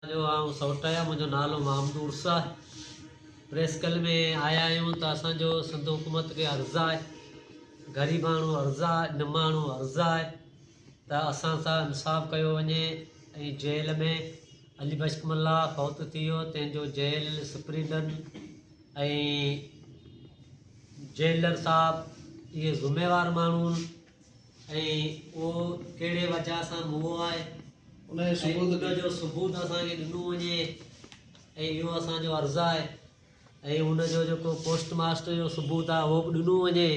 जो आऊं सौटया मुझो नालो महमूद उर्सा प्रेस कल में आया आहियूं त असांजो सिंध हुकूमत के अर्ज़ा है, ग़रीब माण्हू अर्ज़ा है, निमाण्हू अर्ज़ा है त असां सां इंसाफ़ कयो वञे। ऐं जेल में अली बश्क मल्ला फौत थी वियो, तंहिंजो जेल सुप्रींटेंडेंट ऐं जेलर साहब इहे ज़िम्मेवार माण्हू ऐं उहो कहिड़े वजह सां मुओ आहे उनजो सबूत असांखे ॾिनो वञे ऐं इहो असांजो अर्ज़ु आहे। ऐं उनजो जेको पोस्ट मास्टर जो सबूत आहे उहो बि ॾिनो वञे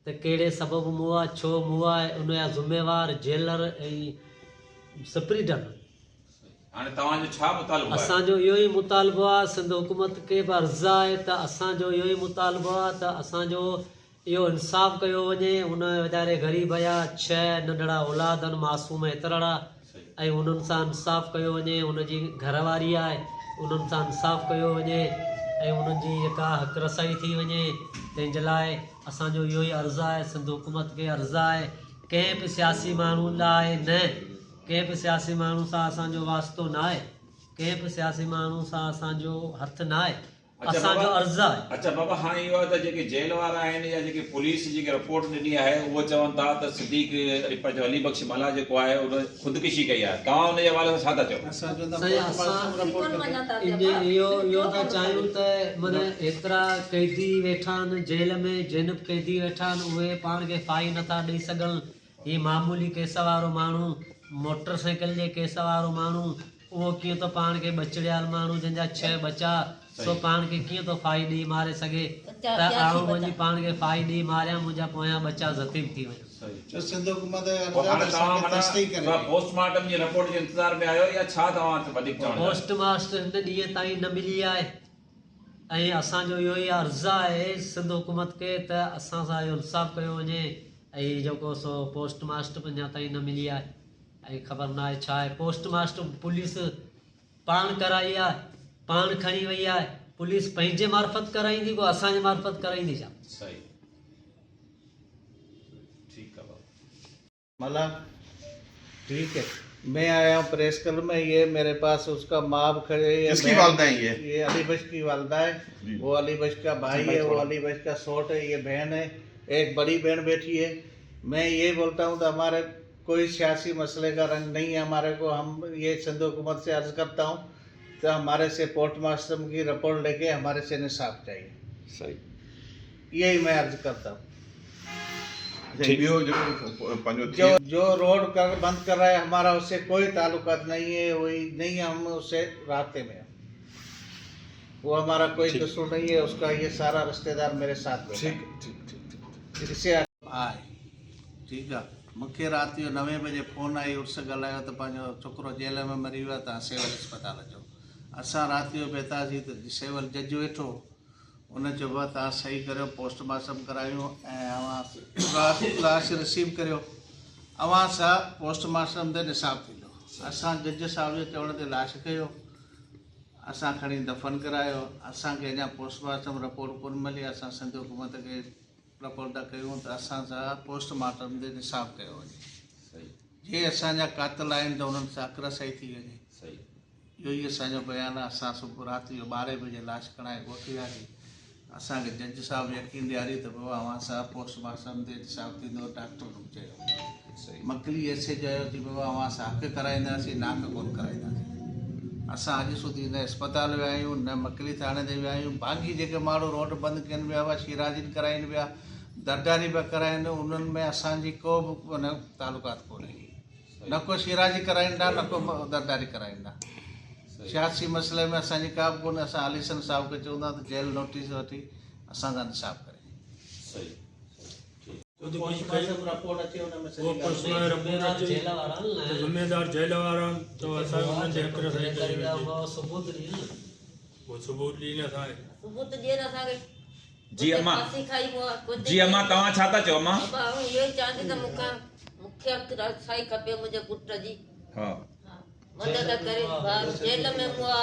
त कहिड़े सबबु मुओ आहे, छो मुओ आहे, उनजा ज़िम्मेवार जेलर ऐं सुप्रींटेंडेंट। हाणे तव्हांजो छा मुतालबो आहे? असांजो इहो ई मुतालबो आहे, सिंध हुकूमत खे बि अर्ज़ु आहे त असांजो इहो ई मुतालबो आहे त असांजो इहो इंसाफ़ कयो वञे। उन वीचारे ग़रीब जा 6 नंढड़ा औलाद आहिनि, मासूम एतिरा, ऐं उन्हनि सां इंसाफ़ कयो वञे। उनजी घरवारी आहे, उन्हनि सां इंसाफ़ कयो वञे ऐं उन्हनि जी जेका हक़ रसाई थी वञे। तंहिंजे लाइ असांजो इहो ई अर्ज़ु आहे, सिंध हुकूमत खे अर्ज़ु आहे। कंहिं बि सियासी माण्हू लाइ न, कंहिं बि सियासी माण्हू सां असांजो वास्तो न आहे, कंहिं बि सियासी माण्हू सां असांजो हथु न आहे, असांजो अर्ज़ु आहे। अच्छा बाबा, हाणे इहो आहे त जेके जेल वारा आहिनि या जेके पुलिस जेके रिपोर्ट ॾिनी आहे उहो चवनि था त सिद्दीक़ अली बख्श मल्ला जेको आहे उन ख़ुदकुशी कई आहे, तव्हां उनजे हवाले सां छा था चओ? इहो था चाहियूं त माना एतिरा क़ैदी वेठा आहिनि जेल में, जिन बि क़ैदी वेठा आहिनि उहे पाण खे फाई नथा ॾेई सघनि। हीअ मामूली केस वारो माण्हू, मोटरसाइकिल जे केस वारो माण्हू, उहो कीअं थो पाण खे बचड़ियाल माण्हू जंहिंजा 6 बचा, सो पाण खे कीअं थो फाई ॾेई मारे सघे त आऊं वञी पाण खे फाई ॾेई मारियां, मुंहिंजा पोयां बचा ज़तीब थी वञनि। पोस्टमार्टम जी रिपोर्ट जे इंतज़ार में आहियो या छा? तव्हां वधीक चवण पोस्टमास्टर हिन ॾींहं ताईं न मिली आहे ऐं असांजो इहो ई अर्ज़ु आहे सिंध हुकूमत खे त असां सां इहो इंसाफ़ कयो वञे। ऐं जेको सो पोस्टमास्टर अञा ताईं न मिली आहे ऐं ख़बर न आहे छा आहे। पोस्टमास्टर पुलिस पाण कराई आहे, पाण खणी वई आहे, पुलिस पंहिंजे मार्फत कराईंदी, को असांजे मार्फत कराईंदी छा? सही, ठीक है मला ठीक है। मैं आया हूँ प्रेस क्लब में, ये मेरे पास उसका माँ खड़े है। किसकी वालदा है ये अली बख्श की वालदा है, वो अली बख्श का भाई है, वो अली बख्श का सोट है, ये बहन है, एक बड़ी बहन बैठी है। मैं ये बोलता हूँ तो हमारे कोई सियासी मसले का रंग नहीं है हमारे को। हम ये सिंध हुकूमत से अर्ज करता हूँ तो हमारे से पोस्ट मास्टर की रिपोर्ट लेके हमारे से इंसाफ चाहिए। सही, यही मैं अर्ज करता हूँ। जो रोड कर बंद कर रहा है हमारा उससे कोई ताल्लुकात नहीं है, वही नहीं है, हम उससे रास्ते में, वो हमारा कोई कसूर नहीं है उसका। ये सारा रिश्तेदार मेरे साथ में ठीक इसे आए ठीक है। मूंखे रात जो 9 बजे फ़ोन आई, उर्स ॻाल्हायो त पंहिंजो छोकिरो जेल में मरी वियो आहे, तव्हां सिविल अस्पताल अचो। असां राति जो बेतासीं त सिविल जज वेठो, उन चयो तव्हां सही करियो, पोस्टमार्टम करायूं ऐं अवां लाश रिसीव करियो, अवां सां पोस्टमार्टम ते निसाब थींदो। असां जज साहिब जे चवण ते लाश कयो, असां खणी दफ़न करायो। असांखे अञा पोस्टमार्टम रिपोर्ट कोन मिली, असां सिंध हुकूमत खे रिपोर्ट कयूं त असां सां पोस्टमार्टम ते निसाब कयो वञे। जे असांजा कातिल आहिनि त उन्हनि सां हक़ रसाई थी वञे। इहो ई असांजो बयानु आहे। असां सुबुह राति जो 12 बजे लाश खणाए ॻोठी वियासीं। असांखे जज साहिब यकीन ॾियारी त बाबा अवां सां पोस्टमार्टम ते निसाब थींदो। डॉक्टर चयो, मकली ऐसे चयो कि बाबा अवां सां हक़ कराईंदासीं, नाक कोन कराईंदासीं। असां अॼु सुधी न अस्पताल विया आहियूं, न मकली थाणे ते विया आहियूं। बाक़ी जेके माण्हू रोड बंदि कनि विया हुआ, शिराजिन कराइनि विया, दरदारी पिया कराइनि, उन्हनि में असांजी को बि उन तालुकात कोन्हे। न को शिराजी कराईंदा, न को दरदारी कराईंदा। सियासी मसइले में असांजी का बि कोन्हे। असां अलीसन साहिब खे चवंदा त जेल नोटिस वठी असां सां इंसाफ़ करे। ज़िम्मेदार जेल वारा तो असां उन्हनि जे हक़ रसाई करी सबूत ॾियनि, वो सबूत ॾियनि असांखे। सबूत ॾियनि असांखे। जी अम्मा, जी अम्मा तव्हां छा था चओ? अम्मा इहो ई चवां थी त मूंखे हक़ रसाई खपे मुंहिंजे पुट जी। हा, मदद करे। जेल में मुआ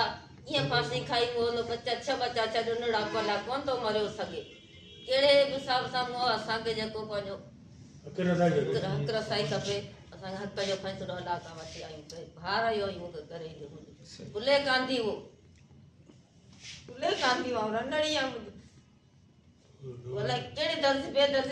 ईअं फांसी खाई हुओ, बच्चा 6 बच्चा 6 नंढड़ा कोला कोन थो मरियो सघे। कहिड़े बि हिसाब सां मुआ असांखे जेको पंहिंजो हक़ रसाई खपे। असांखे हक़ जो फ़ैसिलो अदा करणु वठी आहियूं। भार इहो ई मूंखे करे ॾियो। भुले कांदी वो भुले कांदी वो रंडड़िया बोला केड़े दर्ज बेदर्ज